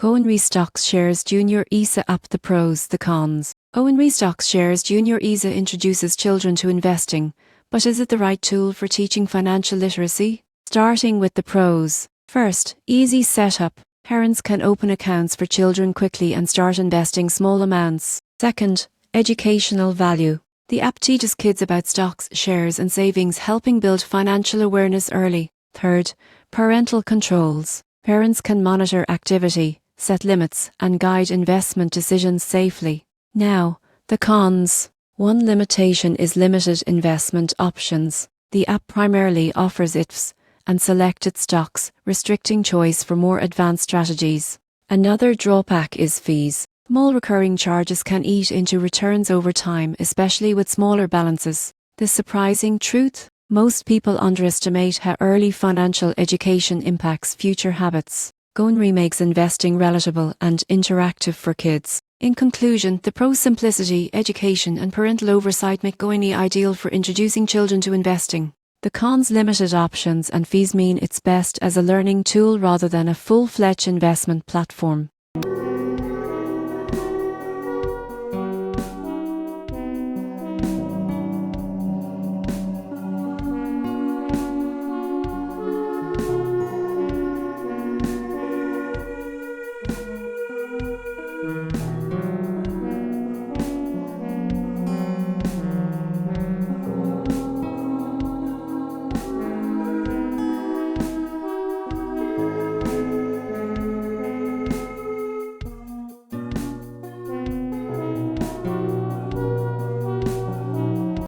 Gohenry Stocks Shares Junior ISA app. The pros, the cons. Gohenry Stocks Shares Junior ISA introduces children to investing, but is it the right tool for teaching financial literacy? Starting with the pros. First, easy setup. Parents can open accounts for children quickly and start investing small amounts. Second, educational value. The app teaches kids about stocks, shares and savings, helping build financial awareness early. Third, parental controls. Parents can monitor activity, set limits, and guide investment decisions safely. Now, the cons. One limitation is limited investment options. The app primarily offers ETFs and selected stocks, restricting choice for more advanced strategies. Another drawback is fees. Small recurring charges can eat into returns over time, especially with smaller balances. The surprising truth? Most people underestimate how early financial education impacts future habits. Gohenry makes investing relatable and interactive for kids. In conclusion, the pros: simplicity, education and parental oversight make Gohenry ideal for introducing children to investing. The cons: limited options and fees mean it's best as a learning tool rather than a full-fledged investment platform.